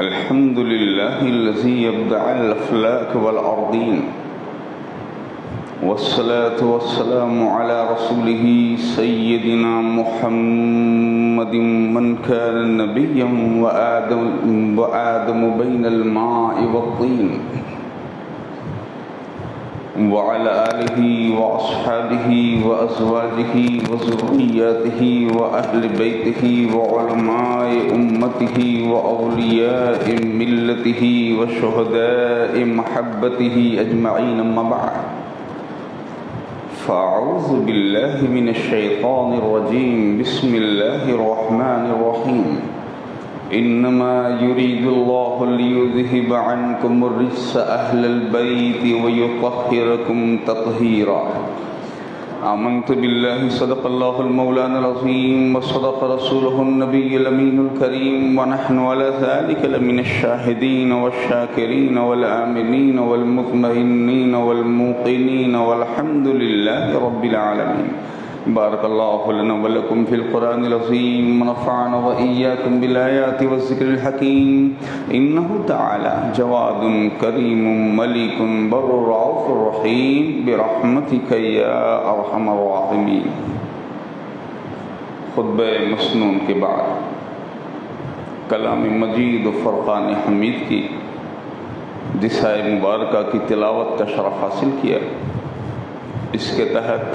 الحمد لله الذي يبدع الأفلاك والأرضين، والصلاة والسلام على رسوله سيدنا محمد من كان نبيا وآدم بين الماء والطين، وعلى آله وأصحابه وأزواجه وذرياته وأهل بيته وعلماء أمته وأولياء ملته وشهداء محبته أجمعين، أما بعد، فأعوذ بالله من الشيطان الرجيم. بسم الله الرحمن الرحيم. إنما يريد الله ليذهب عنكم الرجس أهل البيت ويطهركم تطهيرا. آمنت بالله صدق الله المولانا العظيم وصدق رسوله النبي الأمين الكريم، ونحن على ذلك لمن الشاهدين والشاكرين والآمنين والمطمئنين والموقنين، والحمد لله رب العالمين. بارك الله لنا ولكم في القرآن العظيم، ونفعنا وإياكم بالآيات والذكر الحكيم. إنه تعالى جواد كريم مليك بر رؤوف رحيم، برحمتك يا أرحم الراحمين. خطبہ مسنون کے بعد کلام مجید و فرقان حمید کی دسائے مبارکہ کی تلاوت کا شرف حاصل کیا. اس کے تحت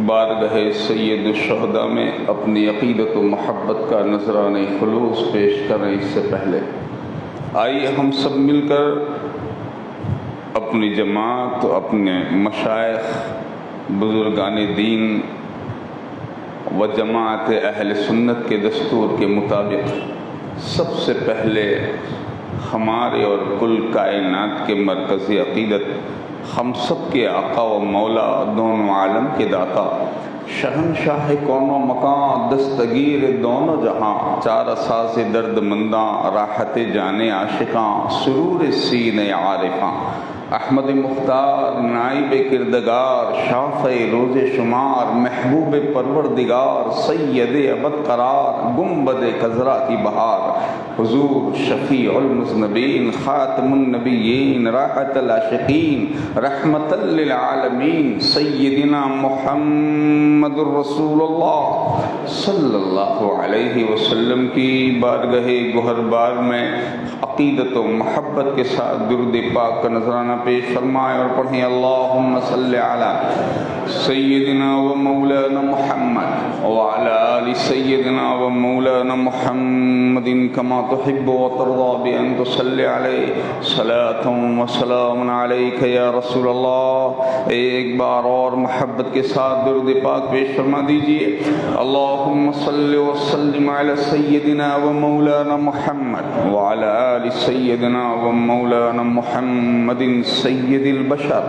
بارگاہ سید الشہداء میں اپنی عقیدت و محبت کا نذرانہ خلوص پیش کریں. اس سے پہلے آئیے ہم سب مل کر اپنی جماعت، اپنے مشائخ، بزرگان دین و جماعت اہل سنت کے دستور کے مطابق سب سے پہلے ہمارے اور کل کائنات کے مرکزی عقیدت، ہم سب کے آقا و مولا، دونوں عالم کے داتا، شہنشاہ کون و مکان، دستگیر دونوں جہاں، چار اساس درد منداں، راحت جانے عاشقاں، سرور سینے عارفاں، احمد مختار نائب کردگار، شافع روز شمار، محبوب پروردگار، سید ابد قرار، گنبد خضرا کی بہار، حضور شفیع المذنبین، خاتم النبیین، راحت العاشقین، رحمت للعالمین، سیدنا محمد الرسول اللہ صلی اللہ علیہ وسلم کی بارگاہ گوہر بار میں عقیدت و محبت کے ساتھ درود پاک کا نذرانہ پیش فرمائے اور پڑھیں. اللہم صلی علی سیدنا و مولانا محمد وعلی آل سیدنا و مولانا محمد کما تحب و ترضى بأن تصلی علیہ صلاۃ و سلام علیک یا رسول اللہ. ایک بار اور محبت کے ساتھ درود پاک پیش فرما دیجئے. اللہم صلی وسلم علی سیدنا و مولانا محمد وعلی آل سیدنا و مولانا محمد سید البشر،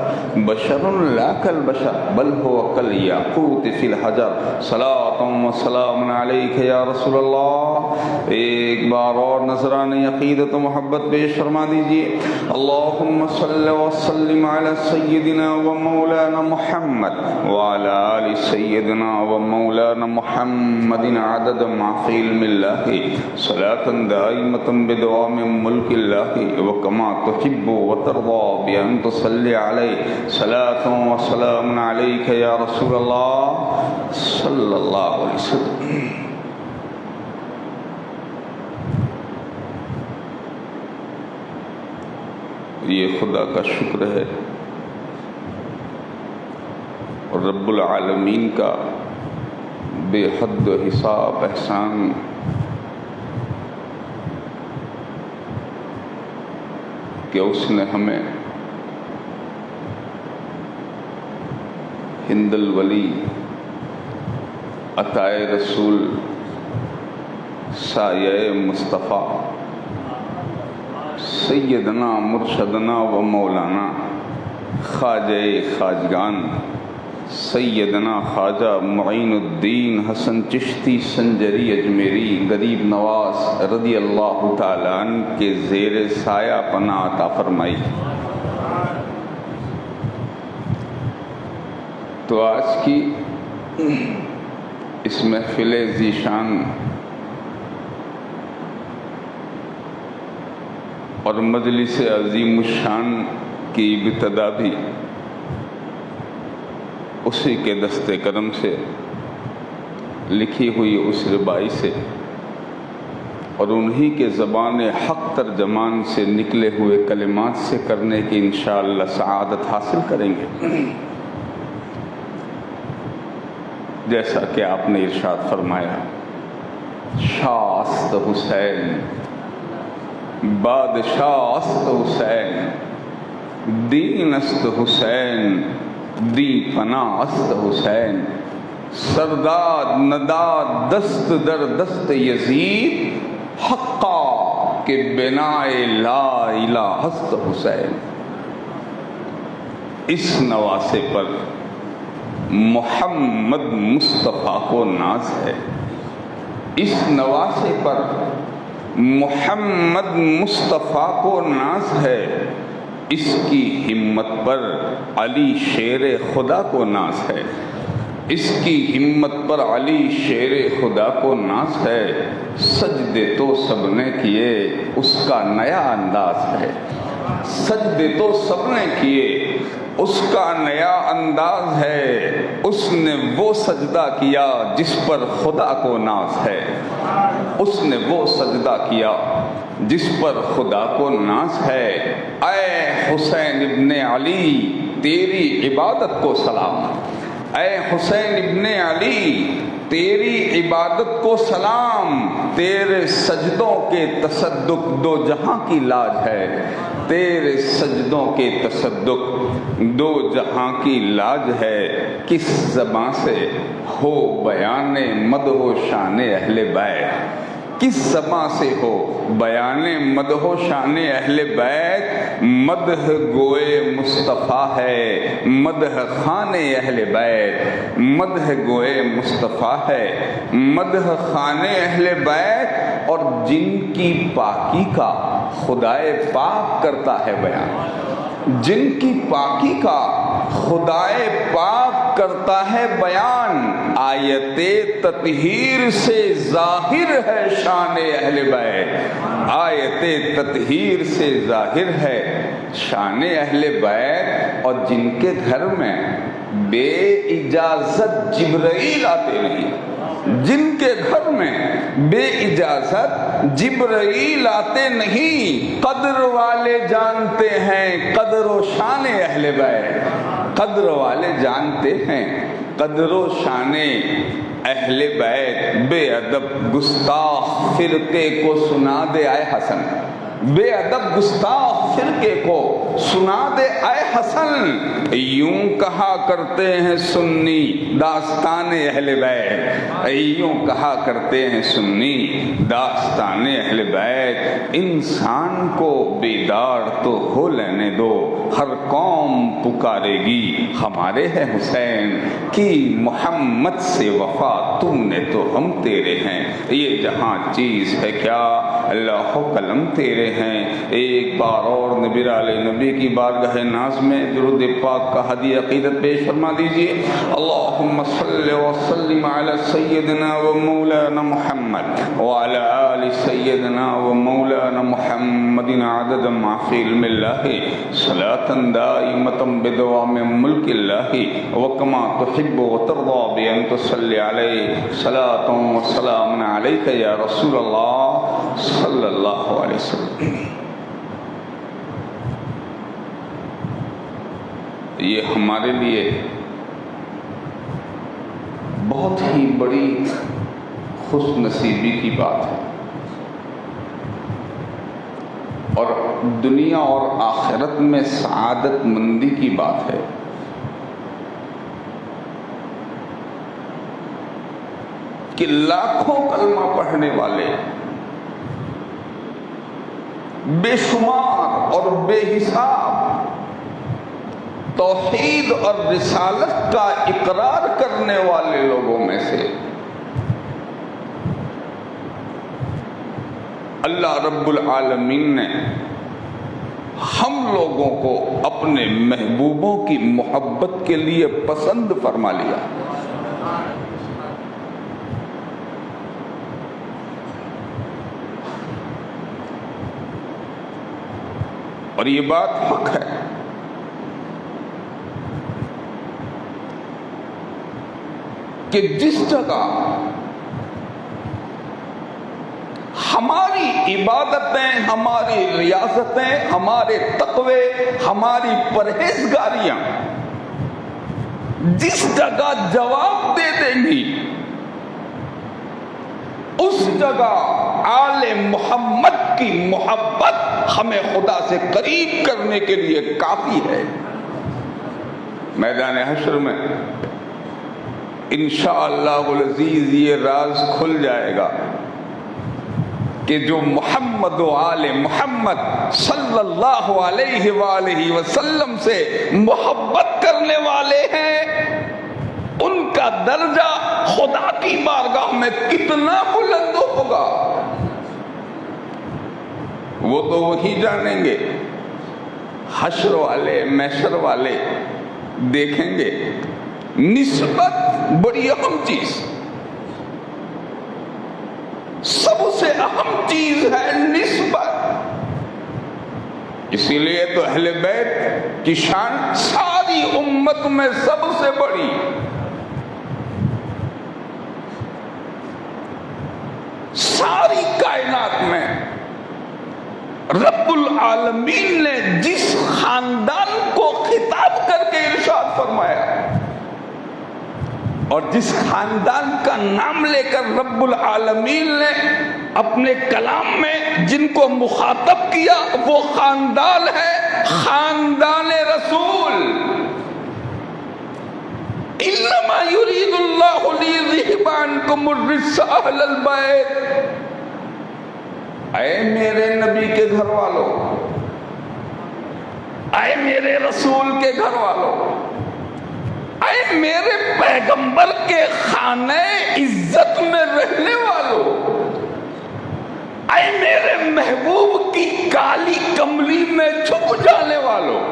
بشر لا کالبشر بل هو کالیاقوت فی الحجر، صلاۃ و سلام علیک یا رسول اللہ. ایک بار اور نذرانہ عقیدت و محبت پیش فرما دیجئے. اللہم صلی وسلم علی سیدنا و مولانا محمد وعلی آل سیدنا و مولانا محمد عدد ما فی علم اللہ، صلاۃ دائمۃ بدوام ملک اللہ، وکما تحب وترضى بأن تصلی علیہ صلاۃ و سلام علیک یا رسول اللہ صلی اللہ علیہ وسلم. یہ خدا کا شکر ہے اور رب العالمین کا بے حد و حساب احسان کہ اس نے ہمیں ہند الولی، عطائے رسول، سایہ مصطفیٰ، سیدنا مرشدنا و مولانا خواجہ خواجگان سیدنا خواجہ معین الدین حسن چشتی سنجری اجمیری غریب نواز رضی اللہ تعالیٰ عنہ کے زیر سایہ پناہ عطا فرمائی. تو آج کی اس محفل ذیشان اور مجلس عظیم الشان کی ابتدا بھی اسی کے دست کرم سے لکھی ہوئی اس ربائی سے اور انہی کے زبان حق ترجمان سے نکلے ہوئے کلمات سے کرنے کی انشاءاللہ سعادت حاصل کریں گے۔ جیسا کہ آپ نے ارشاد فرمایا، شاہ است حسین بادشاہ است حسین، دین است حسین دی پناہ است حسین، سرداد نداد دست در دست یزید، حقا کہ بناء لا الہ است حسین۔ اس نواسے پر محمد مصطفیٰ کو ناز ہے، اس نواسے پر محمد مصطفیٰ کو ناز ہے، اس کی ہمت پر علی شیر خدا کو ناز ہے، اس کی ہمت پر علی شیر خدا کو ناز ہے، سجدے تو سب نے کیے اس کا نیا انداز ہے، سجدے تو سب نے کیے اس کا نیا انداز ہے، اس نے وہ سجدہ کیا جس پر خدا کو ناز ہے، اس نے وہ سجدہ کیا جس پر خدا کو ناز ہے۔ اے حسین ابن علی تیری عبادت کو سلام، اے حسین ابن علی تیری عبادت کو سلام، تیرے سجدوں کے تصدق دو جہاں کی لاج ہے، تیرے سجدوں کے تصدق دو جہاں کی لاج ہے، کس زباں سے ہو بیان مدح و شان اہل بیت، کس زباں سے ہو بیان مدح و شان اہل بیت، مدح گوئے مصطفیٰ ہے مدح خان اہل بیت، مدح گوئے مصطفیٰ ہے مدح خان اہل بیت، اور جن کی پاکی کا خدائے پاک کرتا ہے بیان، جن کی پاکی کا خدائے پاک کرتا ہے بیان، آیت تطہیر سے ظاہر ہے شان اہل بیت، آیت تطہیر سے ظاہر ہے شان اہل بیت، اور جن کے گھر میں بے اجازت جبرائیل آتے نہیں، جن کے گھر میں بے اجازت جبرائیل آتے نہیں، قدر والے جانتے ہیں قدر و شان اہل بیت، قدر والے جانتے ہیں قدر و شان اہل بیت۔ بے ادب گستاخ فرقے کو سنا دے آئے حسن، بے ادب گستاخ فرقے کو سنا دے اے حسن، یوں کہا کرتے ہیں سنی داستان اہل بیت، یوں کہا کرتے ہیں سنی داستان اہل بیت، انسان کو بیدار تو ہو لینے دو، ہر قوم پکارے گی ہمارے ہے حسین، کی محمد سے وفا تم نے تو ہم تیرے ہیں، یہ جہاں چیز ہے کیا اللہ و قلم تیرے ہیں۔ ایک بار اور نبی علیہ نبی کی بارگاہ ناز میں درود پاک کا ہدیہ عقیدت پیش فرما دیجئے۔ اللہم صلی وسلم علی سیدنا و مولانا محمد وعلی آل سیدنا و مولانا محمد عدد ما فی علم اللہ، صلاة دائمة بدوام ملک اللہ، وکما تحب و ترضا بان تصلی علیہ، صلاة و سلام علیک یا رسول اللہ صلی اللہ علیہ وسلم۔ یہ ہمارے لیے بہت ہی بڑی خوش نصیبی کی بات ہے، اور دنیا اور آخرت میں سعادت مندی کی بات ہے کہ لاکھوں کلمہ پڑھنے والے، بے شمار اور بے حساب توحید اور رسالت کا اقرار کرنے والے لوگوں میں سے اللہ رب العالمین نے ہم لوگوں کو اپنے محبوبوں کی محبت کے لیے پسند فرما لیا۔ اور یہ بات حق ہے کہ جس جگہ ہماری عبادتیں، ہماری ریاضتیں، ہمارے تقوی، ہماری پرہیزگاریاں جس جگہ جواب دے دیں گی، اس جگہ آل محمد کی محبت ہمیں خدا سے قریب کرنے کے لیے کافی ہے۔ میدان حشر میں انشاءاللہ العزیز یہ راز کھل جائے گا کہ جو محمد و آل محمد صلی اللہ علیہ وآلہ وسلم سے محبت کرنے والے ہیں، ان کا درجہ خدا کی بارگاہ میں کتنا بلند ہوگا وہ تو وہی جانیں گے۔ حشر والے، محشر والے دیکھیں گے۔ نسبت بڑی اہم چیز، سب سے اہم چیز ہے نسبت۔ اسی لیے تو اہل بیت کی شان ساری امت میں سب سے بڑی۔ ساری کائنات میں رب العالمین نے جس خاندان کو خطاب کر کے ارشاد فرمایا اور جس خاندان کا نام لے کر رب العالمین نے اپنے کلام میں جن کو مخاطب کیا، وہ خاندان ہے خاندان رسول۔ انما یرید اللہ لیذہب عنکم الرجس اہل البیت۔ اے میرے نبی کے گھر والوں، اے میرے رسول کے گھر والوں، اے میرے پیغمبر کے خانے عزت میں رہنے والوں، اے میرے محبوب کی کالی کملی میں چھپ جانے والوں،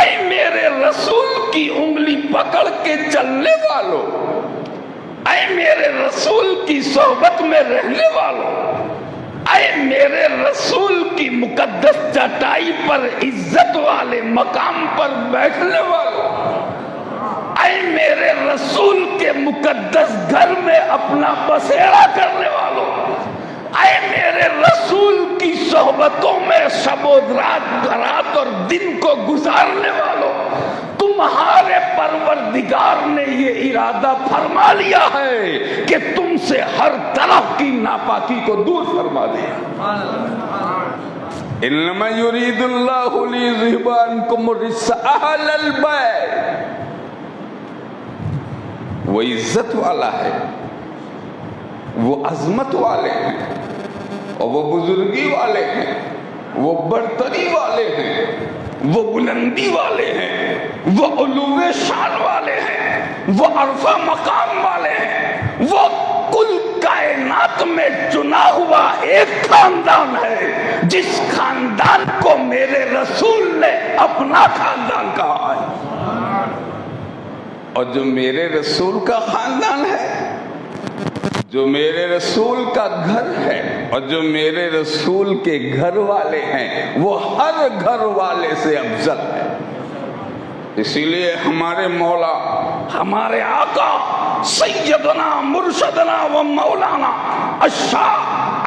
اے میرے رسول کی انگلی پکڑ کے چلنے والوں، اے میرے رسول کی صحبت میں رہنے والوں، اے میرے رسول کی مقدس چٹائی پر عزت والے مقام پر بیٹھنے والوں، اے میرے رسول کے مقدس گھر میں اپنا بسیرا کرنے والوں، اے میرے رسول کی صحبتوں میں شب و رات اور دن کو گزارنے والوں، تمہارے پروردگار نے یہ ارادہ فرما لیا ہے کہ تم سے ہر طرح کی ناپاکی کو دور فرما دے۔ انما یرید اللہ لیذہب عنکم الرجس اہل البیت۔ وہ عزت والا ہے، وہ عظمت والے ہیں، اور وہ بزرگی والے ہیں، وہ برتری والے ہیں، وہ بلندی والے ہیں، وہ علو شان والے ہیں، وہ عرفہ مقام والے ہیں، وہ کل کائنات میں چنا ہوا ایک خاندان ہے جس خاندان کو میرے رسول نے اپنا خاندان کہا ہے۔ اور جو میرے رسول کا خاندان ہے، جو میرے رسول کا گھر ہے، اور جو میرے رسول کے گھر والے ہیں، وہ ہر گھر والے سے افضل ہے۔ اسی لیے ہمارے مولا، ہمارے آقا، سیدنا مرشدنا و مولانا الشاہ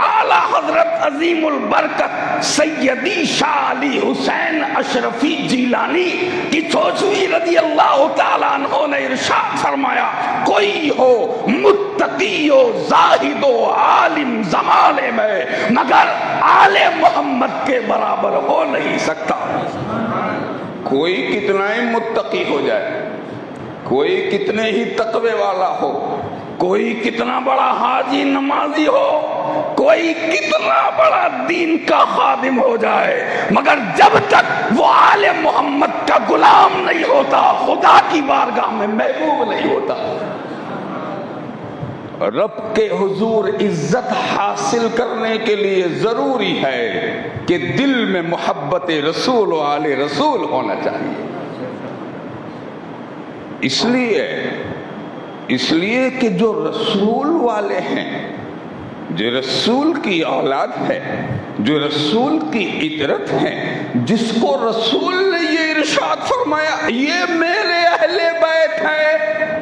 اعلی حضرت عظیم البرکت سیدی شاہ علی حسین اشرفی جیلانی کی چوچوی رضی اللہ تعالیٰ عنہ نے ارشاد فرمایا، کوئی ہو متقی و زاہد و عالم زمانے میں مگر آل محمد کے برابر ہو نہیں سکتا۔ کوئی کتنا ہی متقی ہو جائے، کوئی کتنے ہی تقوی والا ہو، کوئی کتنا بڑا حاجی نمازی ہو، کوئی کتنا بڑا دین کا خادم ہو جائے، مگر جب تک وہ آل محمد کا غلام نہیں ہوتا، خدا کی بارگاہ میں محبوب نہیں ہوتا۔ رب کے حضور عزت حاصل کرنے کے لیے ضروری ہے کہ دل میں محبت رسول و آل رسول ہونا چاہیے۔ اس لیے کہ جو رسول والے ہیں، جو رسول کی اولاد ہے، جو رسول کی اطرت ہے، جس کو رسول نے یہ ارشاد فرمایا یہ میرے اہل بیت ہے،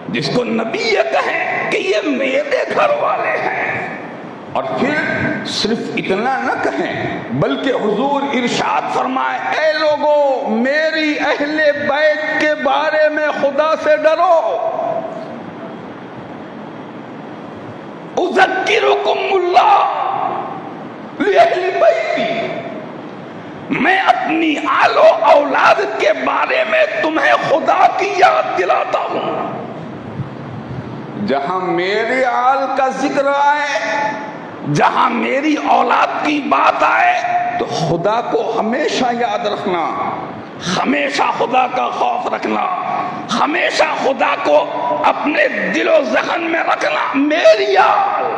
جس کو نبی یہ کہیں کہ یہ میرے گھر والے ہیں، اور پھر صرف اتنا نہ کہیں بلکہ حضور ارشاد فرمائے اے لوگو میری اہل بیت کے بارے میں خدا سے ڈرو، اذکرکم اللہ لأہل بیتی، میں اپنی آل و اولاد کے بارے میں تمہیں خدا کی یاد دلاتا ہوں۔ جہاں میرے آل کا ذکر آئے، جہاں میری اولاد کی بات آئے تو خدا کو ہمیشہ یاد رکھنا، ہمیشہ خدا کا خوف رکھنا، ہمیشہ خدا کو اپنے دل و ذہن میں رکھنا۔ میری آل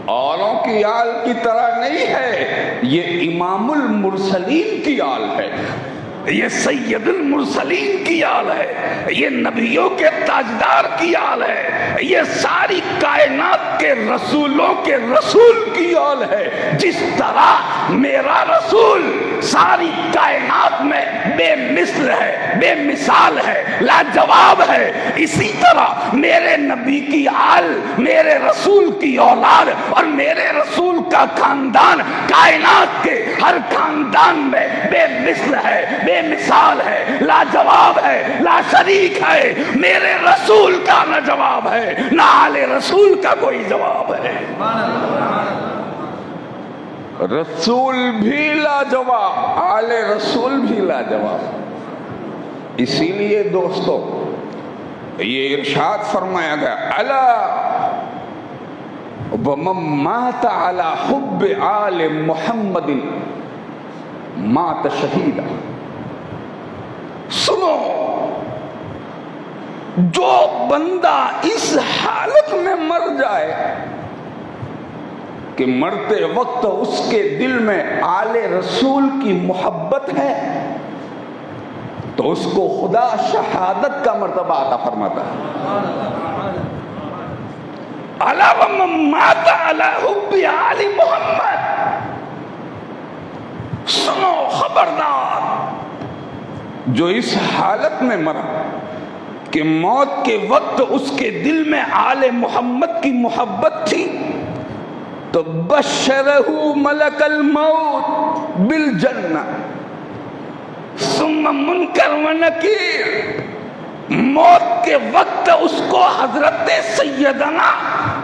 اوروں کی آل کی طرح نہیں ہے، یہ امام المرسلین کی آل ہے، یہ سید المرسلین کی آل ہے، یہ نبیوں کے تاجدار کی آل ہے، یہ ساری کائنات کے رسولوں کے رسول کی آل ہے۔ جس طرح میرا رسول ساری کائنات میں بے مثل ہے، بے مثال ہے، لاجواب ہے، اسی طرح میرے نبی کی آل، میرے رسول کی اولاد اور میرے رسول کا خاندان کائنات کے ہر خاندان میں بے مثل ہے، بے مثال ہے، لاجواب ہے، لا شریک ہے۔ میرے رسول کا نہ جواب ہے، نہ آل رسول کا کوئی جواب ہے۔ رسول بھی لاجواب، آل رسول بھی لاجواب۔ اسی لیے دوستو یہ ارشاد فرمایا گیا الا ومن مات على حب آل محمد مات شہیدا۔ سنو، جو بندہ اس حالت میں مر جائے کہ مرتے وقت اس کے دل میں آل رسول کی محبت ہے تو اس کو خدا شہادت کا مرتبہ عطا فرماتا ہے۔ الا ومن مات علی حب آل محمد، سنو خبردار، جو اس حالت میں مرا کہ موت کے وقت اس کے دل میں آل محمد کی محبت تھی تو بشرہ ملک الموت بالجنہ ثم منکر و نکیر۔ موت کے وقت اس کو حضرت سیدنا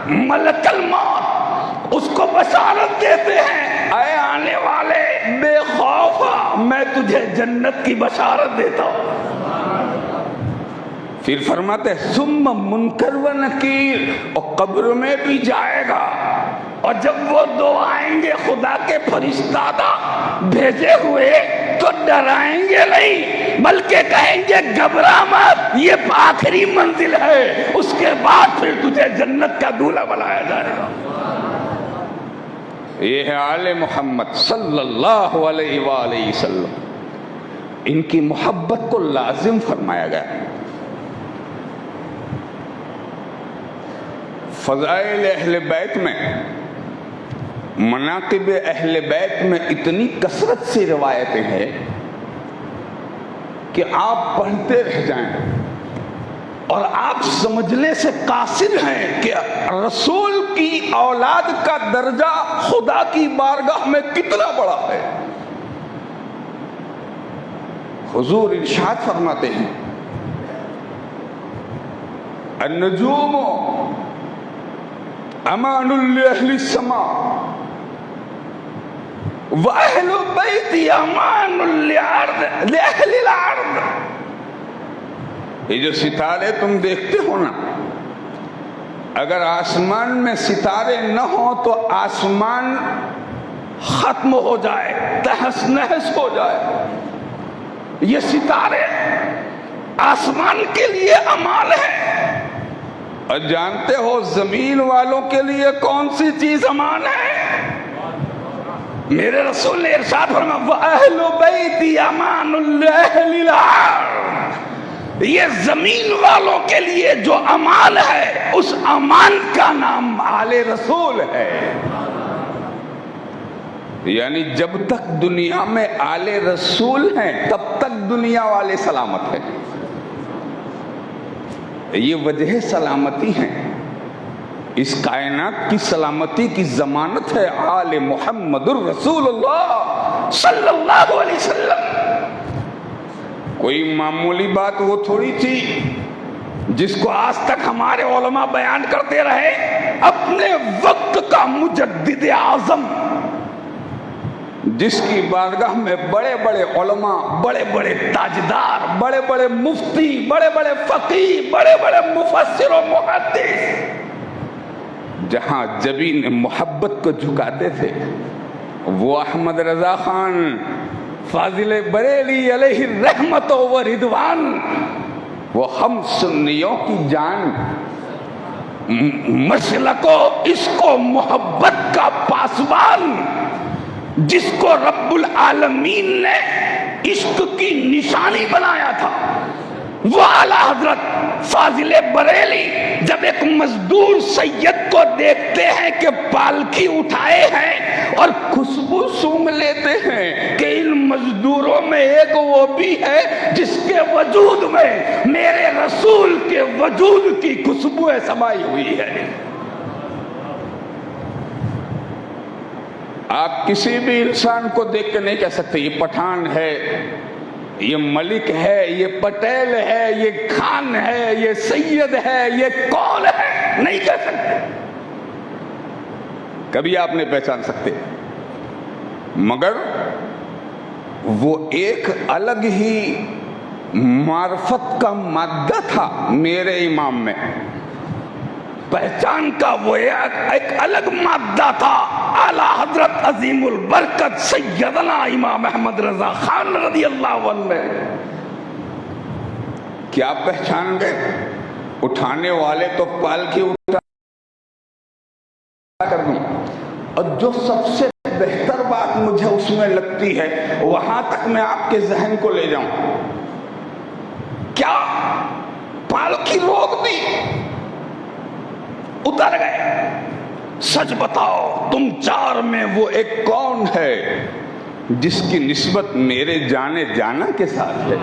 ملک الموت اس کو بشارت دیتے ہیں، اے آنے والے بے خوف، میں تجھے جنت کی بشارت دیتا ہوں۔ پھر فرماتے ہیں ثم منکر و نکیر، اور قبر میں بھی جائے گا، اور جب وہ دو آئیں گے خدا کے فرشتہ بھیجے ہوئے تو ڈرائیں گے نہیں بلکہ کہیں گے گھبرا مت، یہ آخری منزل ہے، اس کے بعد پھر تجھے جنت کا دولہا بنایا جائے گا۔ یہ ہے آل محمد صلی اللہ علیہ وآلہ وسلم، ان کی محبت کو لازم فرمایا گیا۔ فضائل اہل بیت میں، مناقب اہل بیت میں اتنی کثرت سے روایتیں ہیں کہ آپ پڑھتے رہ جائیں اور آپ سمجھنے سے قاصر ہیں کہ رسول کی اولاد کا درجہ خدا کی بارگاہ میں کتنا بڑا ہے۔ حضور ارشاد فرماتے ہیں النجوم امان لأہل السماء وأہل بیت امان لأہل الارض۔ یہ جو ستارے تم دیکھتے ہو نا، اگر آسمان میں ستارے نہ ہوں تو آسمان ختم ہو جائے، تہس نہس ہو جائے۔ یہ ستارے آسمان کے لیے امان ہے، اور جانتے ہو زمین والوں کے لیے کون سی چیز امان ہے؟ میرے رسول نے ارشاد فرمایا وَأَهْلُ بَيْتِ أَمَانٌ لِأَهْلِ الْأَرْضِ۔ یہ زمین والوں کے لیے جو امان ہے، اس امان کا نام آل رسول ہے۔ یعنی جب تک دنیا میں آل رسول ہیں تب تک دنیا والے سلامت ہیں. یہ وجہ سلامتی ہے. اس کائنات کی سلامتی کی ضمانت ہے آل محمد الرسول اللہ صلی اللہ علیہ وسلم. کوئی معمولی بات وہ تھوڑی تھی جس کو آج تک ہمارے علماء بیان کرتے رہے. اپنے وقت کا مجدد اعظم جس کی بارگاہ میں بڑے بڑے علماء، بڑے بڑے تاجدار، بڑے بڑے مفتی، بڑے بڑے فقیہ، بڑے بڑے مفسر و محدث جہاں جبین محبت کو جھکاتے تھے، وہ احمد رضا خان فاضل بریلی علیہ رحمت و رضوان، وہ ہم سنیوں کی جان، مسلک و عشق و محبت کا پاسبان، جس کو رب العالمین نے عشق کی نشانی بنایا تھا، وہ اعلیٰ حضرت فاضل بریلی جب ایک مزدور سید کو دیکھتے ہیں کہ پالکی اٹھائے ہیں اور خوشبو سونگھ لیتے ہیں کہ ان مزدوروں میں ایک وہ بھی ہے جس کے وجود میں میرے رسول کے وجود کی خوشبو سمائی ہوئی ہے. آپ کسی بھی انسان کو دیکھ کے نہیں کہہ سکتے یہ پٹھان ہے، یہ ملک ہے، یہ پٹیل ہے، یہ خان ہے، یہ سید ہے، یہ کون ہے، نہیں کہہ سکتے. کبھی آپ نہیں پہچان سکتے. مگر وہ ایک الگ ہی معرفت کا مادہ تھا میرے امام میں، پہچان کا وہ ایک الگ مادہ تھا. اعلیٰ حضرت عظیم البرکت سیدنا امام احمد رضا خان رضی اللہ عنہ میں کیا پہچان گئے؟ اٹھانے والے تو پالکی اٹھا کر دوں، اور جو سب سے بہتر بات مجھے اس میں لگتی ہے وہاں تک میں آپ کے ذہن کو لے جاؤں. کیا پالکی روک دی، اتر گئے. سچ بتاؤ تم چار میں وہ ایک کون ہے جس کی نسبت میرے جانے جانا کے ساتھ ہے؟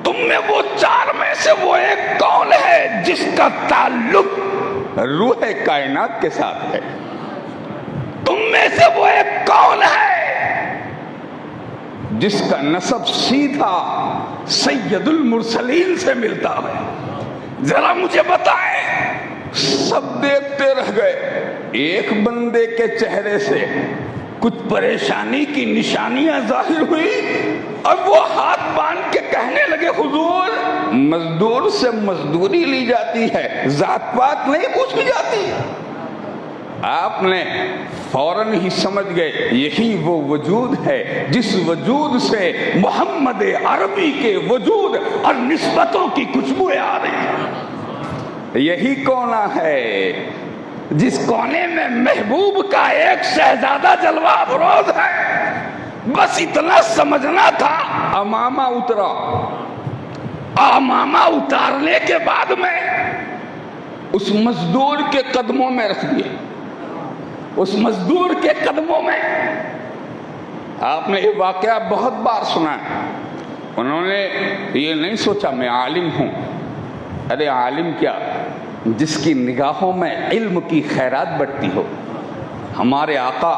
تم میں وہ چار میں سے وہ ایک کون ہے جس کا تعلق روح کائنات کے ساتھ ہے؟ تم میں سے وہ ایک کون ہے جس کا نسب سیدھا سید المرسلین سے ملتا ہے؟ ذرا مجھے بتائیں. سب دیکھتے رہ گئے. ایک بندے کے چہرے سے کچھ پریشانی کی نشانیاں ظاہر ہوئی اور وہ ہاتھ باندھ کے کہنے لگے حضور مزدور سے مزدوری لی جاتی ہے، ذات پات نہیں پوچھی جاتی. آپ نے فوراً ہی سمجھ گئے یہی وہ وجود ہے جس وجود سے محمد عربی کے وجود اور نسبتوں کی خوشبوئیں آ رہی ہیں. یہی کونا ہے جس کونے میں محبوب کا ایک شہزادہ جلوہ افروز ہے. بس اتنا سمجھنا تھا. امامہ اترا، امامہ اتارنے کے بعد میں اس مزدور کے قدموں میں رکھ دیا. اس مزدور کے قدموں میں آپ نے یہ واقعہ بہت بار سنا ہے. انہوں نے یہ نہیں سوچا میں عالم ہوں. ارے عالم کیا، جس کی نگاہوں میں علم کی خیرات بڑھتی ہو. ہمارے آقا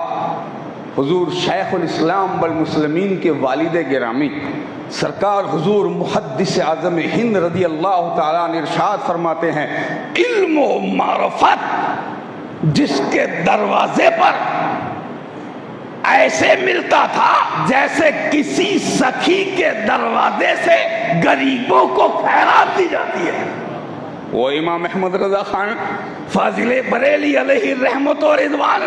حضور شیخ الاسلام والمسلمین کے والد گرامی سرکار حضور محدث اعظم ہند رضی اللہ تعالیٰ عنہ ارشاد فرماتے ہیں علم و معرفت جس کے دروازے پر ایسے ملتا تھا جیسے کسی سخی کے دروازے سے غریبوں کو خیرات دی جاتی ہے، وہ امام احمد رضا خان فاضل بریلی علیہ رحمت و رضوان،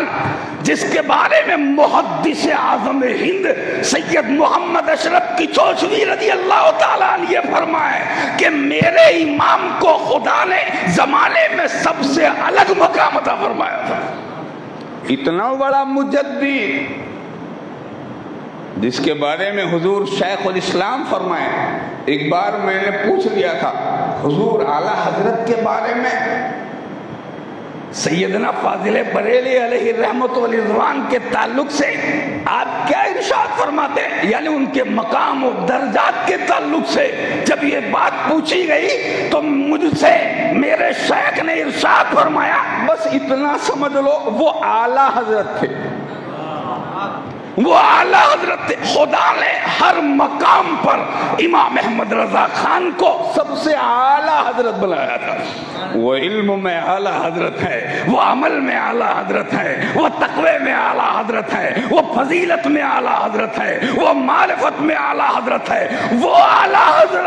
جس کے بارے میں محدث اعظم ہند سید محمد اشرف کی چوشوی رضی اللہ تعالیٰ عنہ یہ فرمائے کہ میرے امام کو خدا نے زمانے میں سب سے الگ مقام عطا فرمایا تھا. اتنا بڑا مجدد جس کے بارے میں حضور شیخ الاسلام فرمائے. ایک بار میں نے پوچھ لیا تھا حضور اعلیٰ حضرت کے بارے میں سیدنا فاضل بریلی علیہ رحمت و رضوان کے تعلق سے آپ کیا ارشاد فرماتے ہیں؟ یعنی ان کے مقام و درجات کے تعلق سے جب یہ بات پوچھی گئی تو مجھ سے میرے شیخ نے ارشاد فرمایا، بس اتنا سمجھ لو وہ اعلیٰ حضرت تھے، وہ اعلیٰ حضرت تھے۔ خدا نے ہر مقام پر امام احمد رضا خان کو سب سے اعلیٰ حضرت بنایا تھا۔ وہ علم میں اعلیٰ حضرت ہے، وہ عمل میں اعلیٰ حضرت ہے، وہ تقوی میں اعلیٰ حضرت ہے، وہ فضیلت میں اعلیٰ حضرت ہے، وہ معرفت میں اعلیٰ حضرت ہے، وہ اعلیٰ حضرت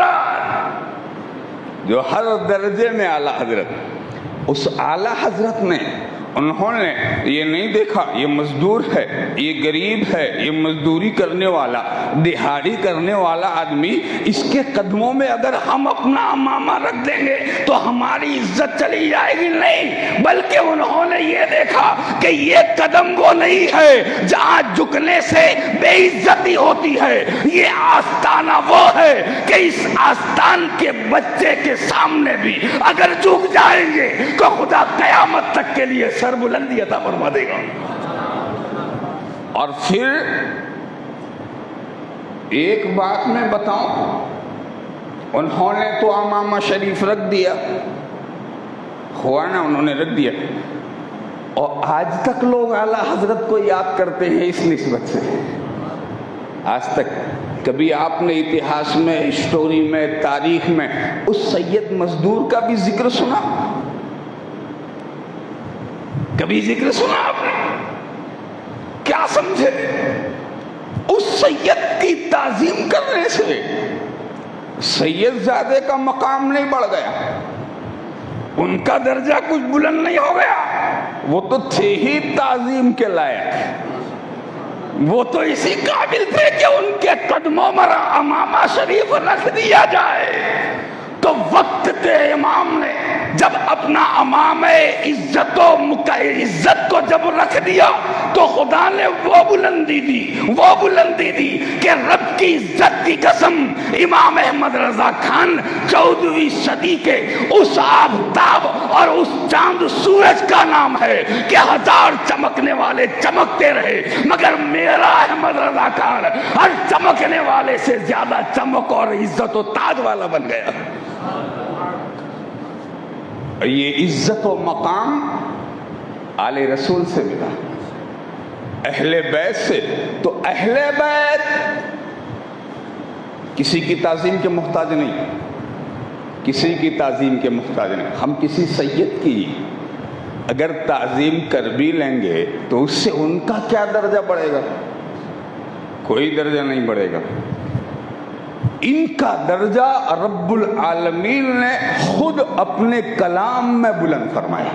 جو ہر درجے میں اعلیٰ حضرت۔ اس اعلیٰ حضرت نے انہوں نے یہ نہیں دیکھا یہ مزدور ہے، یہ غریب ہے، یہ مزدوری کرنے والا، دہاڑی کرنے والا آدمی، اس کے قدموں میں اگر ہم اپنا امامہ رکھ دیں گے تو ہماری عزت چلی جائے گی، نہیں، بلکہ انہوں نے یہ دیکھا کہ یہ قدم وہ نہیں ہے جہاں جھکنے سے بے عزتی ہوتی ہے، یہ آستانہ وہ ہے کہ اس آستان کے بچے کے سامنے بھی اگر جھک جائیں گے تو خدا قیامت تک کے لیے سر بلندی عطا فرما دے گا۔ اور پھر ایک بات میں بتاؤں، انہوں نے تو امامہ شریف رکھ دیا، ہوا نا، انہوں نے رکھ دیا، اور آج تک لوگ اعلیٰ حضرت کو یاد کرتے ہیں اس نسبت سے۔ آج تک کبھی آپ نے اتہاس میں، ہسٹوری میں، تاریخ میں اس سید مزدور کا بھی ذکر سنا؟ کبھی ذکر سنا آپ نے؟ کیا سمجھے؟ اس سید کی تعظیم کرنے سے سید زادے کا مقام نہیں بڑھ گیا، ان کا درجہ کچھ بلند نہیں ہو گیا، وہ تو تھے ہی تعظیم کے لائق، وہ تو اسی قابل تھے کہ ان کے قدموں پر امامہ شریف رکھ دیا جائے۔ تو وقت کے امام نے جب اپنا امام عزت کو جب رکھ دیا تو خدا نے وہ بلندی دی کہ رب کی عزت کی قسم، امام احمد رضا خان 14ویں صدی کے اس آفتاب اور اس چاند سورج کا نام ہے کہ 1000 چمکنے والے چمکتے رہے، مگر میرا احمد رضا خان ہر چمکنے والے سے زیادہ چمک اور عزت و تاج والا بن گیا۔ یہ عزت و مقام آل رسول سے ملا، اہل بیت سے۔ تو اہل بیت کسی کی تعظیم کے محتاج نہیں، کسی کی تعظیم کے محتاج نہیں۔ ہم کسی سید کی اگر تعظیم کر بھی لیں گے تو اس سے ان کا کیا درجہ بڑھے گا؟ کوئی درجہ نہیں بڑھے گا۔ ان کا درجہ رب العالمین نے خود اپنے کلام میں بلند فرمایا،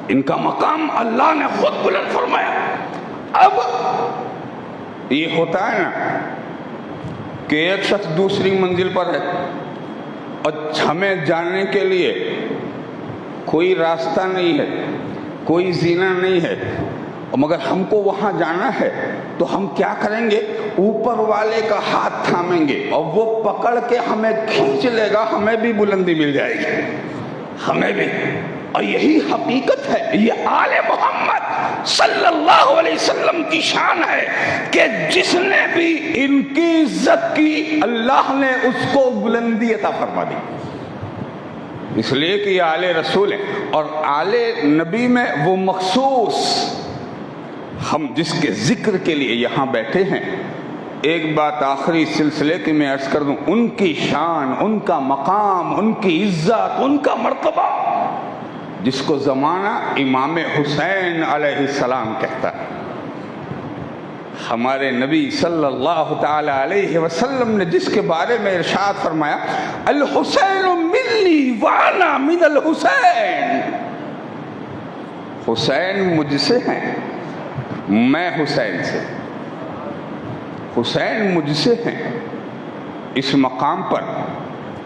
ان کا مقام اللہ نے خود بلند فرمایا۔ اب یہ ہوتا ہے نا کہ ایک شخص دوسری منزل پر ہے اور ہمیں جانے کے لیے کوئی راستہ نہیں ہے، کوئی زینہ نہیں ہے، مگر ہم کو وہاں جانا ہے تو ہم کیا کریں گے؟ اوپر والے کا ہاتھ تھامیں گے اور وہ پکڑ کے ہمیں کھینچ لے گا، ہمیں بھی بلندی مل جائے گی، ہمیں بھی۔ اور یہی حقیقت ہے، یہ آل محمد صلی اللہ علیہ وسلم کی شان ہے کہ جس نے بھی ان کی عزت کی اللہ نے اس کو بلندی عطا فرما دی، اس لیے کہ یہ آل رسول ہے۔ اور آل نبی میں وہ مخصوص ہم جس کے ذکر کے لیے یہاں بیٹھے ہیں، ایک بات آخری سلسلے کی میں عرض کر دوں، ان کی شان، ان کا مقام، ان کی عزت، ان کا مرتبہ جس کو زمانہ امام حسین علیہ السلام کہتا ہے۔ ہمارے نبی صلی اللہ تعالی علیہ وسلم نے جس کے بارے میں ارشاد فرمایا، الحسین منی وانا من الحسین، حسین مجھ سے ہیں، میں حسین سے، حسین مجھ سے ہیں۔ اس مقام پر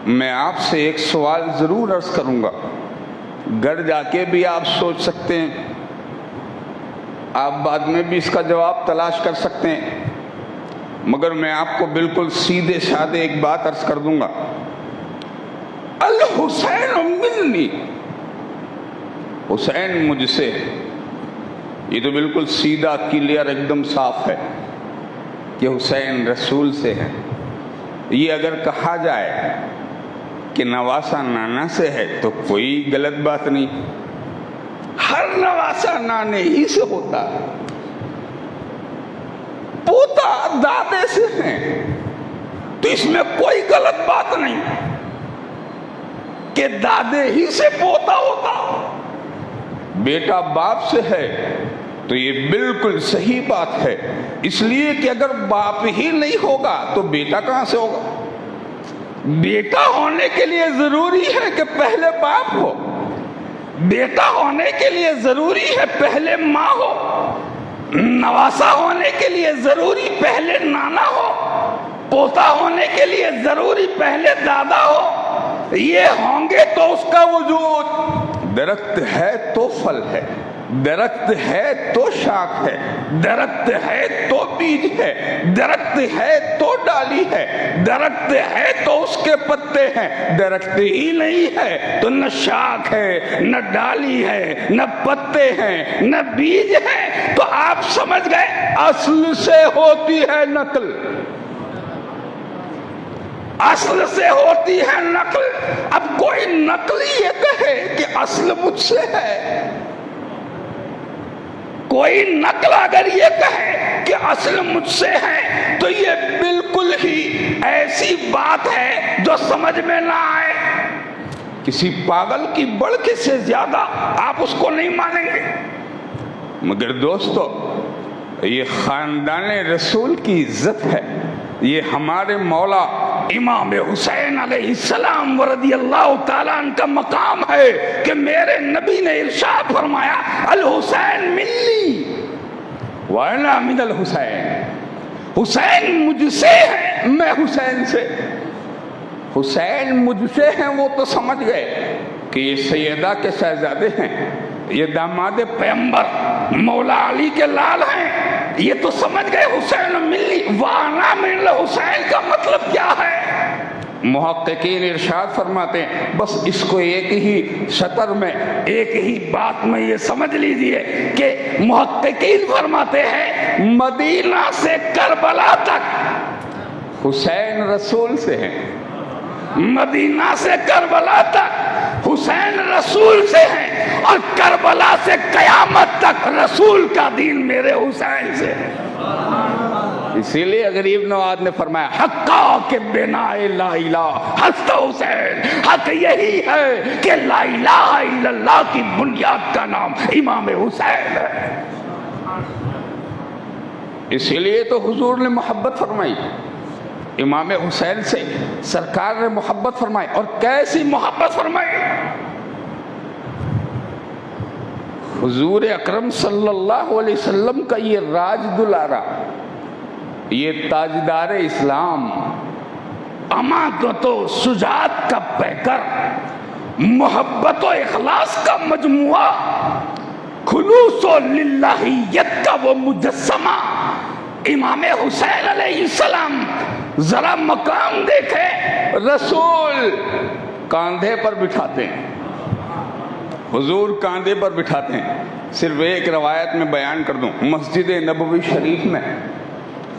میں آپ سے ایک سوال ضرور عرض کروں گا، گھر جا کے بھی آپ سوچ سکتے ہیں، آپ بعد میں بھی اس کا جواب تلاش کر سکتے ہیں، مگر میں آپ کو بالکل سیدھے سادے ایک بات عرض کر دوں گا، الحسین منی، حسین مجھ سے، یہ تو بالکل سیدھا کلیئر ایک دم صاف ہے کہ حسین رسول سے ہے۔ یہ اگر کہا جائے کہ نواسا نانا سے ہے تو کوئی غلط بات نہیں، ہر نواسا نانے ہی سے ہوتا، پوتا دادے سے ہے، تو اس میں کوئی غلط بات نہیں کہ دادے ہی سے پوتا ہوتا۔ بیٹا باپ سے ہے تو یہ بالکل صحیح بات ہے، اس لیے کہ اگر باپ ہی نہیں ہوگا تو بیٹا کہاں سے ہوگا؟ بیٹا ہونے کے لیے ضروری ہے کہ پہلے باپ ہو، بیٹا ہونے کے لیے ضروری ہے پہلے ماں ہو، نواسا ہونے کے لیے ضروری پہلے نانا ہو، پوتا ہونے کے لیے ضروری پہلے دادا ہو۔ یہ ہوں گے تو اس کا وجود، درخت ہے تو پھل ہے، درخت ہے تو شاخ ہے، درخت ہے تو بیج ہے، درخت ہے تو ڈالی ہے، درخت ہے تو اس کے پتے ہیں، درخت ہی نہیں ہے تو نہ شاخ ہے، نہ ڈالی ہے، نہ پتے ہیں، نہ بیج ہے۔ تو آپ سمجھ گئے اصل سے ہوتی ہے نقل، اصل سے ہوتی ہے نقل۔ اب کوئی نقل یہ کہے کہ اصل مجھ سے ہے، کوئی نقل اگر یہ کہے کہ اصل مجھ سے ہے تو یہ بالکل ہی ایسی بات ہے جو سمجھ میں نہ آئے۔ کسی پاگل کی بڑکے سے زیادہ آپ اس کو نہیں مانیں گے۔ مگر دوستو، یہ خاندان رسول کی عزت ہے، یہ ہمارے مولا امام حسین علیہ السلام رضی اللہ تعالیٰ عنہ کا مقام ہے کہ میرے نبی نے ارشاد فرمایا الحسین منی وانا من الحسین، حسین مجھ سے ہے میں حسین سے۔ حسین مجھ سے ہیں وہ تو سمجھ گئے کہ یہ سیدہ کے شہزادے ہیں، یہ داماد پیغمبر مولا علی کے لال ہیں، یہ تو سمجھ گئے حسین ملی وانا من الحسین کا مطلب کیا ہے۔ محققین ارشاد فرماتے ہیں بس اس کو ایک ہی شطر میں، ایک ہی بات میں یہ سمجھ لیجئے کہ محققین فرماتے ہیں مدینہ سے کربلا تک حسین رسول سے ہیں، مدینہ سے کربلا تک حسین رسول سے ہیں، اور کربلا سے قیامت تک رسول کا دین میرے حسین سے ہے۔ اسی لیے غریب نواز نے فرمایا حقا کہ بنا لا الہ ہست حسین، حق یہی ہے کہ لا الہ الا اللہ کی بنیاد کا نام امام حسین ہے۔ اسی لیے تو حضور نے محبت فرمائی امام حسین سے، سرکار نے محبت فرمائی، اور کیسی محبت فرمائی۔ حضور اکرم صلی اللہ علیہ وسلم کا یہ راج دلارا، یہ تاجدار اسلام، امانت و شجاعت کا پیکر، محبت و اخلاص کا مجموعہ، خلوص و للہیت کا وہ مجسمہ امام حسین علیہ السلام۔ ذرا مقام دیکھیں، رسول کاندھے پر بٹھاتے ہیں، حضور کاندھے پر بٹھاتے ہیں۔ صرف ایک روایت میں بیان کر دوں، مسجد نبوی شریف میں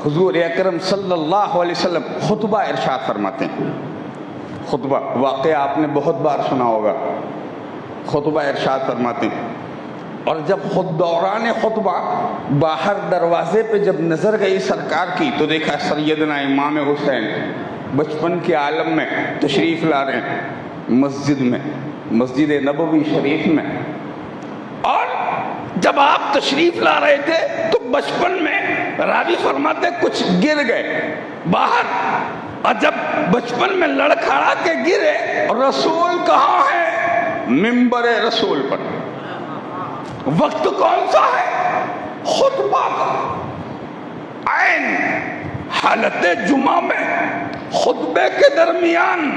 حضور اکرم صلی اللہ علیہ وسلم خطبہ ارشاد فرماتے ہیں۔ خطبہ واقعہ آپ نے بہت بار سنا ہوگا، خطبہ ارشاد فرماتے ہیں، اور جب خود دوران خطبہ باہر دروازے پہ جب نظر گئی سرکار کی تو دیکھا سیدنا امام حسین بچپن کے عالم میں تشریف لا رہے ہیں مسجد میں، مسجد نبوی شریف میں۔ اور جب آپ تشریف لا رہے تھے تو بچپن میں راوی فرماتے کچھ گر گئے باہر، اور جب بچپن میں لڑکھڑا کے گرے، رسول کہاں ہے؟ منبر رسول پر۔ وقت کون سا ہے؟ خطبہ کا، عین حالت جمعہ میں خطبے کے درمیان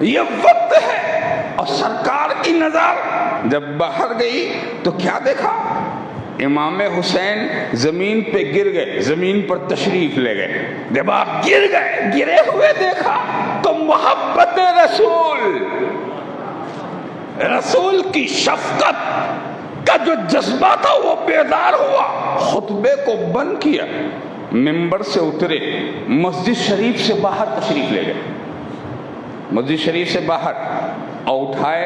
یہ وقت ہے، اور سرکار کی نظر جب باہر گئی تو کیا دیکھا؟ امام حسین زمین پہ گر گئے، زمین پر تشریف لے گئے۔ جب آپ گر گئے، گرے ہوئے دیکھا تو محبت رسول، رسول کی شفقت کا جو جذبہ تھا وہ بیدار ہوا، خطبے کو بند کیا، ممبر سے اترے، مسجد شریف سے باہر تشریف لے گئے، مسجد شریف سے باہر، اور اٹھائے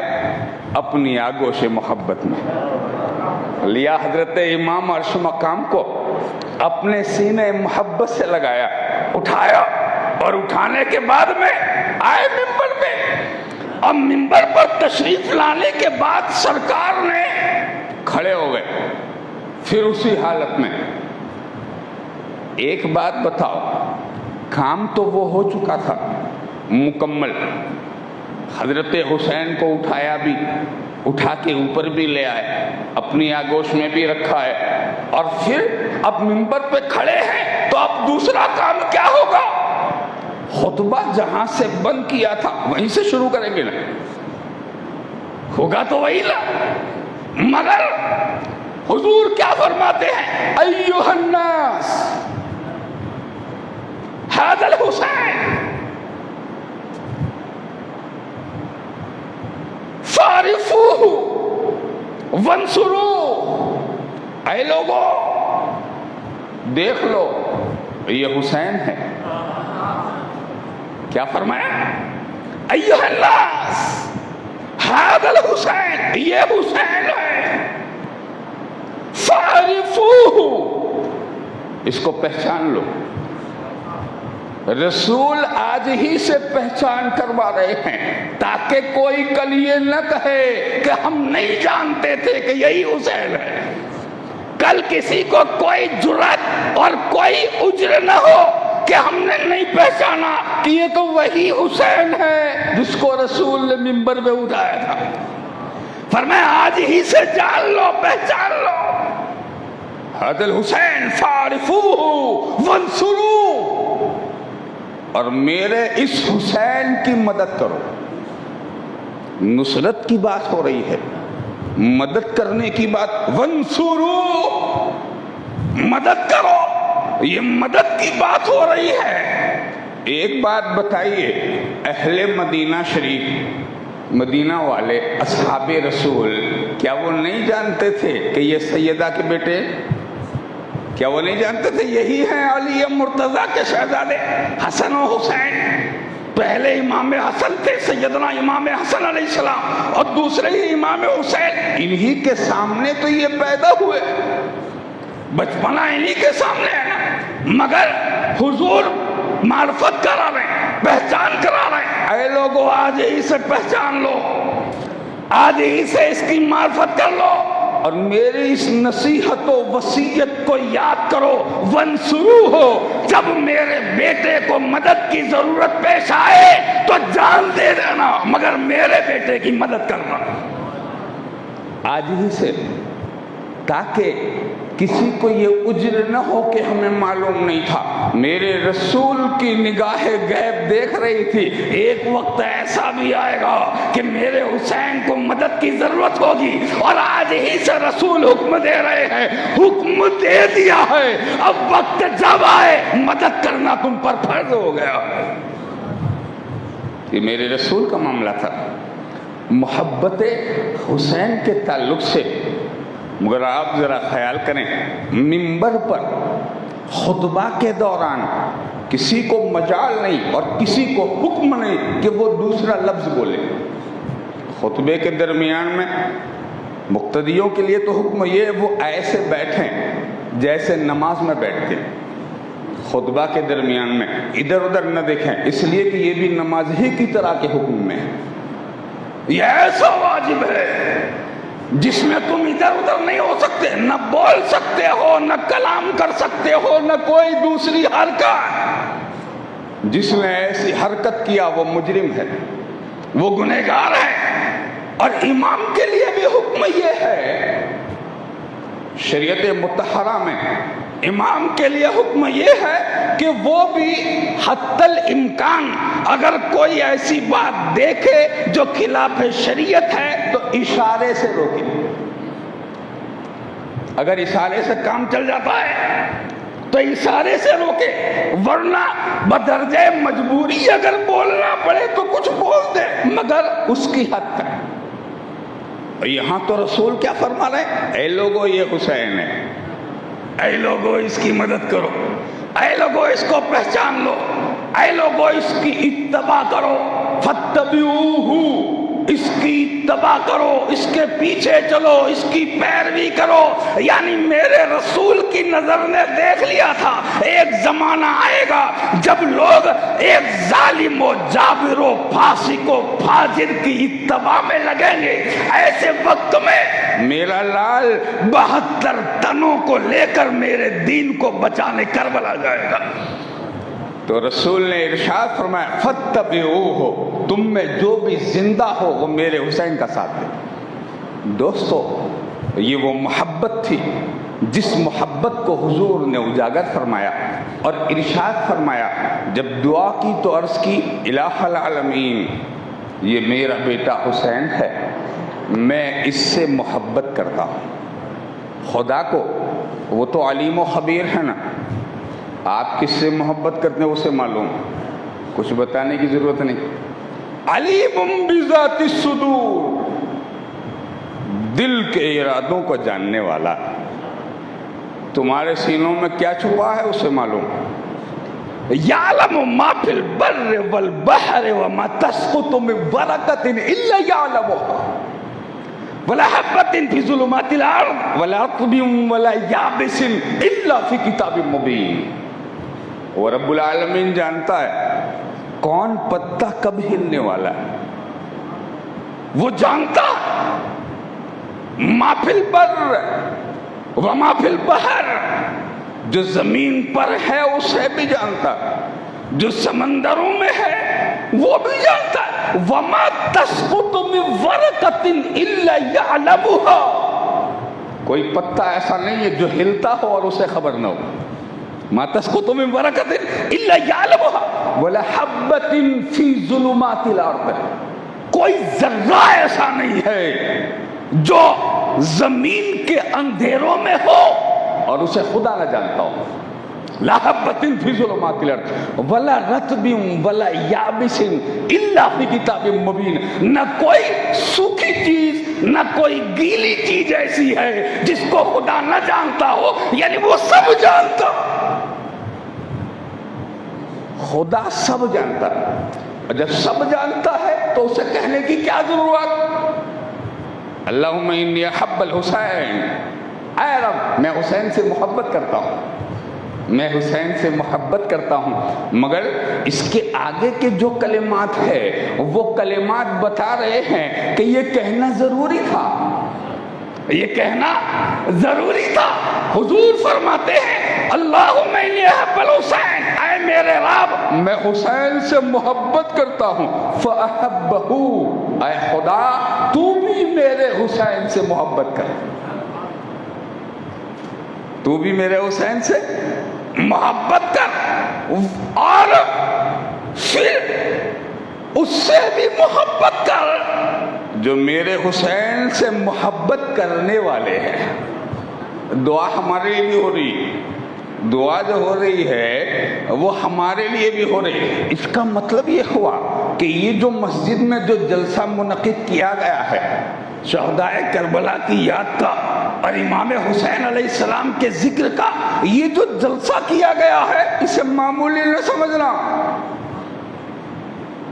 اپنی آگوش محبت میں لیا، حضرت امام عرش مقام کو اپنے سینے محبت سے لگایا، اٹھایا، اور اٹھانے کے بعد میں آئے ممبر پہ، اب ممبر پر تشریف لانے کے بعد سرکار نے کھڑے ہو گئے، پھر اسی حالت میں ایک بات بتاؤ، کام تو وہ ہو چکا تھا مکمل، حضرت حسین کو اٹھایا بھی، اٹھا کے اوپر بھی لے آئے، اپنی آگوش میں بھی رکھا ہے، اور پھر اب ممبر پہ کھڑے ہیں تو اب دوسرا کام کیا ہوگا؟ خطبہ جہاں سے بند کیا تھا وہیں سے شروع کریں گے نا، ہوگا تو وہی نا، مگر حضور کیا فرماتے ہیں؟ ایھا الناس ھذا الحسین فاعرفوہ وانصروہ، اے لوگو دیکھ لو یہ حسین ہے، کیا فرمایا؟ ایھا الناس ھذا الحسین، یہ حسین ہے، فاعرفوہ، اس کو پہچان لو۔ رسول آج ہی سے پہچان کروا رہے ہیں تاکہ کوئی کل یہ نہ کہے کہ ہم نہیں جانتے تھے کہ یہی حسین ہے، کل کسی کو کوئی جرات اور کوئی عذر نہ ہو کہ ہم نے نہیں پہچانا کہ یہ تو وہی حسین ہے جس کو رسول نے ممبر پہ اٹھایا تھا۔ فرمایا آج ہی سے جان لو، پہچان لو، ھذا الحسین فاعرفوہ وانصروہ، اور میرے اس حسین کی مدد کرو۔ نصرت کی بات ہو رہی ہے، مدد کرنے کی بات، وانصروہ، مدد کرو، یہ مدد کی بات ہو رہی ہے۔ ایک بات بتائیے، اہل مدینہ شریف، مدینہ والے، اصحاب رسول، کیا وہ نہیں جانتے تھے کہ یہ سیدہ کے بیٹے، کیا وہ نہیں جانتے تھے یہی ہیں علی مرتضیٰ کے شہزادے حسن و حسین؟ پہلے امام حسن تھے سیدنا امام حسن علیہ السلام، اور دوسرے ہی امام حسین، انہی کے سامنے تو یہ پیدا ہوئے، بچپنا انہی کے سامنے ہے نا، مگر حضور معرفت کرا رہے ہیں، پہچان کرا رہے ہیں، اے لوگو آج ہی سے پہچان لو، آج ہی سے اس کی معرفت کر لو، اور میری اس نصیحت و وصیت کو یاد کرو، وانصروہ، جب میرے بیٹے کو مدد کی ضرورت پیش آئے تو جان دے دینا، مگر میرے بیٹے کی مدد کرنا آج ہی سے، تاکہ کسی کو یہ عذر نہ ہو کہ ہمیں معلوم نہیں تھا۔ میرے رسول کی نگاہ غیب دیکھ رہی تھی، ایک وقت ایسا بھی آئے گا کہ میرے حسین کو مدد کی ضرورت ہوگی، اور آج ہی سے رسول حکم دے رہے ہیں، حکم دے دیا ہے، اب وقت جب آئے مدد کرنا تم پر فرض ہو گیا۔ یہ میرے رسول کا معاملہ تھا، محبت حسین کے تعلق سے۔ مگر آپ ذرا خیال کریں، ممبر پر خطبہ کے دوران کسی کو مجال نہیں اور کسی کو حکم نہیں کہ وہ دوسرا لفظ بولے۔ خطبے کے درمیان میں مقتدیوں کے لیے تو حکم یہ وہ ایسے بیٹھیں جیسے نماز میں بیٹھتے، خطبہ کے درمیان میں ادھر ادھر نہ دیکھیں، اس لیے کہ یہ بھی نماز ہی کی طرح کے حکم میں ہے۔ یہ ایسا واجب ہے جس میں تم ادھر ادھر نہیں ہو سکتے، نہ بول سکتے ہو، نہ کلام کر سکتے ہو، نہ کوئی دوسری حرکت۔ جس نے ایسی حرکت کیا وہ مجرم ہے، وہ گنہگار ہے۔ اور امام کے لیے بھی حکم یہ ہے، شریعت مطہرہ میں امام کے لیے حکم یہ ہے کہ وہ بھی حتی الامکان اگر کوئی ایسی بات دیکھے جو خلاف شریعت ہے تو اشارے سے روکے۔ اگر اشارے سے کام چل جاتا ہے تو اشارے سے روکے، ورنہ بدرجہ مجبوری اگر بولنا پڑے تو کچھ بول دے، مگر اس کی حد تک۔ یہاں تو رسول کیا فرما رہے ہیں؟ اے لوگو یہ حسین ہے، اے لوگو اس کی مدد کرو، اے لوگو اس کو پہچان لو، اے لوگو اس کی اتباع کرو، فاتبعوہ، اس کی اتباع کرو، اس کے پیچھے چلو، اس کی پیروی کرو۔ یعنی میرے رسول کی نظر نے دیکھ لیا تھا ایک زمانہ آئے گا جب لوگ ایک ظالم و جابر و فاسق و فاجر کی اتباع میں لگیں گے۔ ایسے وقت میں میرا لال 72 تنوں کو لے کر میرے دین کو بچانے کربلا جائے گا۔ تو رسول نے ارشاد فرمایا فاتبعوہ، تم میں جو بھی زندہ ہو وہ میرے حسین کا ساتھ دے۔ دوستو، یہ وہ محبت تھی جس محبت کو حضور نے اجاگر فرمایا اور ارشاد فرمایا، جب دعا کی تو عرض کی الہ العالمین، یہ میرا بیٹا حسین ہے، میں اس سے محبت کرتا ہوں۔ خدا کو وہ تو علیم و خبیر ہے نا، آپ کس سے محبت کرتے ہیں اسے معلوم، کچھ بتانے کی ضرورت نہیں۔ علیم بذات الصدور، دل کے ارادوں کو جاننے والا، تمہارے سینوں میں کیا چھپا ہے اسے معلوم۔ یعلم ما فی البر والبحر وما تسقط من ورقۃ الا یعلمها ولا حبۃ فی ظلمات الارض ولا رطب ولا یابس الا فی کتاب مبین۔ وہ رب العالمین جانتا ہے کون پتا کب ہلنے والا ہے، وہ جانتا ما فی البر وما فی البحر، جو زمین پر ہے اسے بھی جانتا، جو سمندروں میں ہے وہ بھی جانتا ہے۔ وما تسقط من ورقۃ الا یعلمها، کوئی پتا ایسا نہیں ہے جو ہلتا ہو اور اسے خبر نہ ہو۔ ما تسقط من ورقۃ الا یعلمها ولا حبۃ فی ظلمات الارض، کوئی ذرہ ایسا نہیں ہے جو زمین کے اندھیروں میں ہو اور اسے خدا نہ جانتا ہو۔ لا حبۃ فی ظلمات الارض ولا رطب ولا یابس الا فی کتاب مبین، نہ کوئی سوکھی چیز نہ کوئی گیلی چیز ایسی ہے جس کو خدا نہ جانتا ہو، یعنی وہ سب جانتا۔ خدا سب جانتا ہے، اور جب سب جانتا ہے تو اسے کہنے کی کیا ضرورت؟ اللہم انی احب الحسین، اے رب میں حسین سے محبت کرتا ہوں، میں حسین سے محبت کرتا ہوں۔ مگر اس کے آگے کے جو کلمات ہے وہ کلمات بتا رہے ہیں کہ یہ کہنا ضروری تھا، یہ کہنا ضروری تھا۔ حضور فرماتے ہیں اللہم انی احب الحسین، اے میرے رب میں حسین سے محبت کرتا ہوں، فَأَحَبَّهُ، اے خدا تو بھی میرے حسین سے محبت کر، تو بھی میرے حسین سے محبت کر، اور پھر اس سے بھی محبت کر جو میرے حسین سے محبت کرنے والے ہیں۔ دعا ہمارے لیے بھی ہو رہی، دعا جو ہو رہی ہے وہ ہمارے لیے بھی ہو رہی ہے۔ اس کا مطلب یہ ہوا کہ یہ جو مسجد میں جو جلسہ منعقد کیا گیا ہے شہدائے کربلا کی یاد کا اور امام حسین علیہ السلام کے ذکر کا، یہ جو جلسہ کیا گیا ہے اسے معمولی نہ سمجھنا۔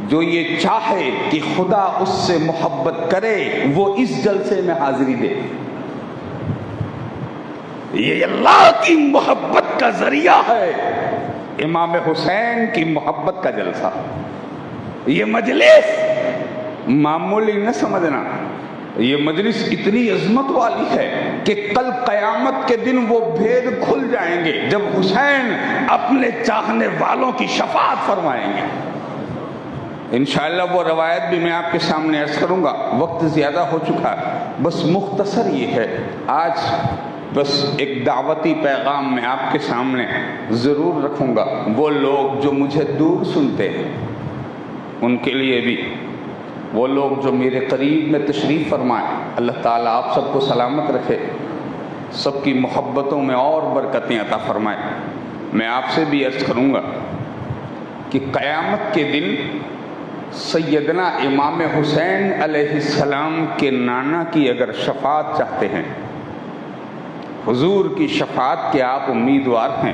جو یہ چاہے کہ خدا اس سے محبت کرے وہ اس جلسے میں حاضری دے، یہ اللہ کی محبت کا ذریعہ ہے۔ امام حسین کی محبت کا جلسہ، یہ مجلس معمولی نہ سمجھنا، یہ مجلس اتنی عظمت والی ہے کہ کل قیامت کے دن وہ بھید کھل جائیں گے جب حسین اپنے چاہنے والوں کی شفاعت فرمائیں گے۔ انشاءاللہ وہ روایت بھی میں آپ کے سامنے عرض کروں گا، وقت زیادہ ہو چکا ہے، بس مختصر یہ ہے، آج بس ایک دعوتی پیغام میں آپ کے سامنے ضرور رکھوں گا۔ وہ لوگ جو مجھے دور سنتے ہیں ان کے لیے بھی، وہ لوگ جو میرے قریب میں تشریف فرمائیں، اللہ تعالیٰ آپ سب کو سلامت رکھے، سب کی محبتوں میں اور برکتیں عطا فرمائے۔ میں آپ سے بھی عرض کروں گا کہ قیامت کے دن سیدنا امام حسین علیہ السلام کے نانا کی اگر شفاعت چاہتے ہیں، حضور کی شفاعت کے آپ امیدوار ہیں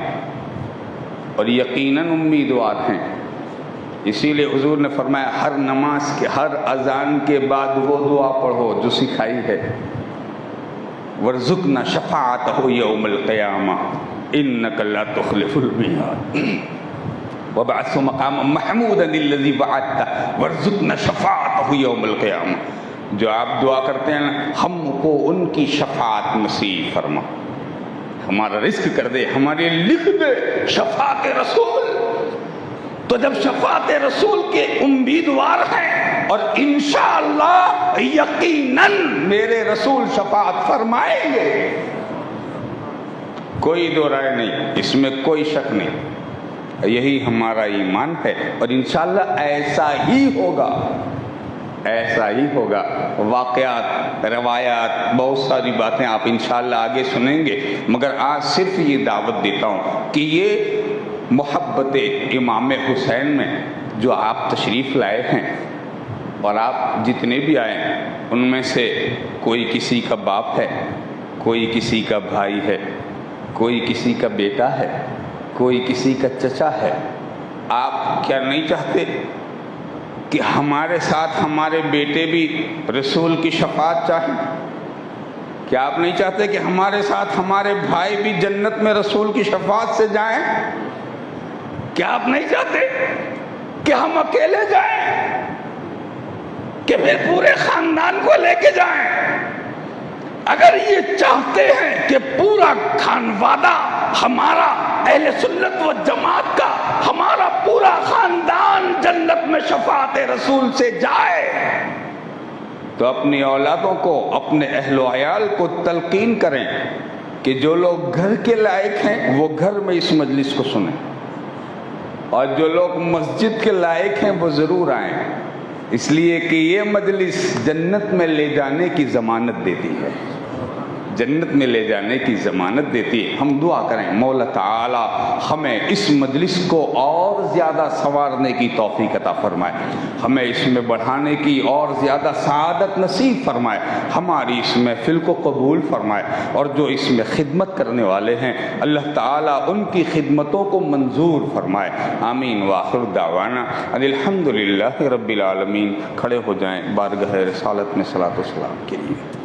اور یقیناً امیدوار ہیں، اسی لیے حضور نے فرمایا ہر نماز کے ہر اذان کے بعد وہ دعا پڑھو جو سکھائی ہے، وارزقنا شفاعتہ یوم القیامہ انک لا تخلف المیعاد وابعثه مقاما محمودا الذی وعدتہ وارزقنا شفاعتہ یوم القیامہ۔ جو آپ دعا کرتے ہیں نا، ہم کو ان کی شفاعت نصیب فرما، ہمارا رزق کر دے، ہمارے لکھ دے شفاعت رسول۔ تو جب شفاعت رسول کے امیدوار ہیں اور انشاءاللہ یقیناً میرے رسول شفاعت فرمائیں گے، کوئی دو رائے نہیں، اس میں کوئی شک نہیں، یہی ہمارا ایمان ہے اور انشاءاللہ ایسا ہی ہوگا، ایسا ہی ہوگا۔ واقعات، روایات، بہت ساری باتیں آپ انشاءاللہ آگے سنیں گے، مگر آج صرف یہ دعوت دیتا ہوں کہ یہ محبت امام حسین میں جو آپ تشریف لائے ہیں، اور آپ جتنے بھی آئے ہیں ان میں سے کوئی کسی کا باپ ہے، کوئی کسی کا بھائی ہے، کوئی کسی کا بیٹا ہے، کوئی کسی کا چچا ہے، آپ کیا نہیں چاہتے کہ ہمارے ساتھ ہمارے بیٹے بھی رسول کی شفاعت چاہیں؟ کیا آپ نہیں چاہتے کہ ہمارے ساتھ ہمارے بھائی بھی جنت میں رسول کی شفاعت سے جائیں؟ کیا آپ نہیں چاہتے کہ ہم اکیلے جائیں کہ پھر پورے خاندان کو لے کے جائیں؟ اگر یہ چاہتے ہیں کہ پورا خانوادہ ہمارا اہل سنت و جماعت کا، ہمارا پورا خاندان جنت میں شفاعت رسول سے جائے، تو اپنی اولادوں کو، اپنے اہل و عیال کو تلقین کریں کہ جو لوگ گھر کے لائق ہیں وہ گھر میں اس مجلس کو سنیں، اور جو لوگ مسجد کے لائق ہیں وہ ضرور آئیں، اس لیے کہ یہ مجلس جنت میں لے جانے کی ضمانت دیتی ہے، جنت میں لے جانے کی ضمانت دیتی ہے۔ ہم دعا کریں مولا تعالی ہمیں اس مجلس کو اور زیادہ سنوارنے کی توفیق عطا فرمائے، ہمیں اس میں بڑھانے کی اور زیادہ سعادت نصیب فرمائے، ہماری اس محفل کو قبول فرمائے، اور جو اس میں خدمت کرنے والے ہیں اللہ تعالی ان کی خدمتوں کو منظور فرمائے۔ آمین۔ وآخر دعوانا ان الحمدللہ رب العالمین۔ کھڑے ہو جائیں بارگاہ رسالت میں صلاۃ و سلام کے لیے۔